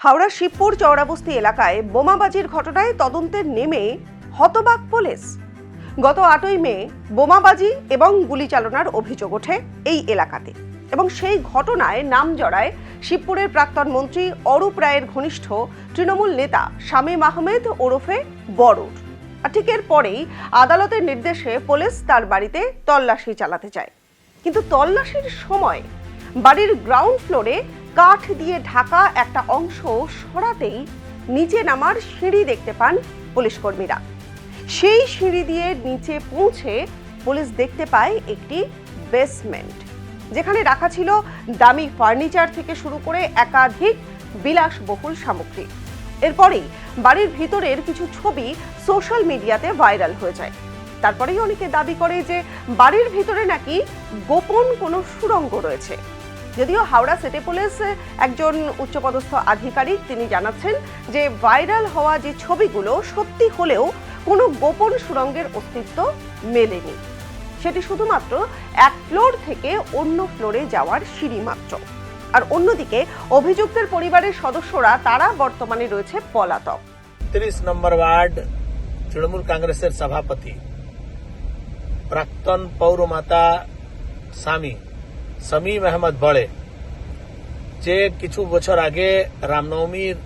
হাওড়া শিবপুর চৌরাবস্তি এলাকায় বোমাবাজির ঘটনায় তদন্তে নেমে হতবাক পুলিশ। গত 8ই মে বোমাবাজি এবং গুলি চালনার অভিযোগ ওঠে এই এলাকাতে এবং সেই ঘটনায় নাম জড়ায় শিবপুরের প্রাক্তন মন্ত্রী অরূপ রায়ের ঘনিষ্ঠ তৃণমূল নেতা শামীম আহমেদ ওরফে বড়ুর। আর ঠিক এর পরেই আদালতের নির্দেশে পুলিশ তার বাড়িতে তল্লাশি চালাতে চায়, কিন্তু তল্লাশির সময় বাড়ির গ্রাউন্ড ফ্লোরে কাঠ দিয়ে ঢাকা একটা অংশ সরাতেই নিচে নামার সিঁড়ি দেখতে পান পুলিশ কর্মীরা। সেই সিঁড়ি দিয়ে নিচে পৌঁছে পুলিশ দেখতে পায় একটি বেসমেন্ট, যেখানে রাখা ছিল দামি ফার্নিচার থেকে শুরু করে একাধিক বিলাসবহুল সামগ্রী। এরপরেই বাড়ির ভিতরের কিছু ছবি সোশ্যাল মিডিয়াতে ভাইরাল হয়ে যায়। তারপরেই অনেকে দাবি করে যে বাড়ির ভিতরে নাকি গোপন কোনো সুড়ঙ্গ রয়েছে। যদিও হাওড়া সিটি পুলিশ একজন উচ্চপদস্থ আধিকারিক তিনি জানাচ্ছেন যে ভাইরাল হওয়া যে ছবিগুলো সত্যি হলেও কোনো গোপন সুড়ঙ্গের অস্তিত্ব মেলেনি, সেটি শুধুমাত্র এক ফ্লোর থেকে অন্য ফ্লোরে যাওয়ার সিঁড়ি মাত্র। আর অন্যদিকে অভিযুক্তের পরিবারের সদস্যরা তারা বর্তমানে রয়েছে পলাতক। 30 নম্বর ওয়ার্ড তৃণমূল কংগ্রেসের সভাপতি প্রাক্তন পৌরমাতা স্বামী শামীম আহমেদ বড়ে, যে কিছু বছর আগে রামনবমীর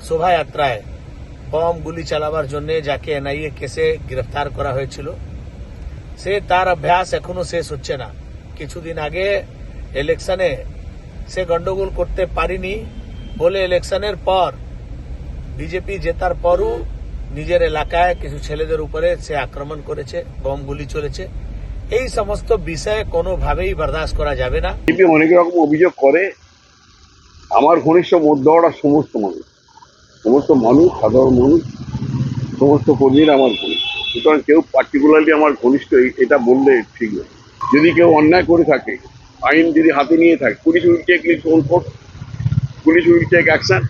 শোভাযাত্রায় বম গুলি চালাবার জন্য যাকে এনআইএ কেসে গ্রেফতার করা হয়েছিল, সে তার অভ্যাস এখনো শেষ হচ্ছে না। কিছুদিন আগে ইলেকশনে সে গন্ডগোল করতে পারেনি বলে ইলেকশনের পর বিজেপি জেতার পরও নিজের এলাকায় কিছু ছেলেদের উপরে সে আক্রমণ করেছে, বম গুলি চলেছে। এই সমস্ত বিষয়ে কোনোভাবেই বরদাস্ত করা যাবে না। বিজেপি অনেক রকম অভিযোগ করে। আমার ঘনিষ্ঠ মধ্যহরা সমস্ত মানুষ সাধারণ মানুষ, সমস্ত কর্মীরা আমার ঘনিষ্ঠ। সুতরাং কেউ পার্টিকুলারলি আমার ঘনিষ্ঠ এটা বললে ঠিক নয়। যদি কেউ অন্যায় করে থাকে, আইন যদি হাতে নিয়ে থাকে, police will take its own course, police will take action.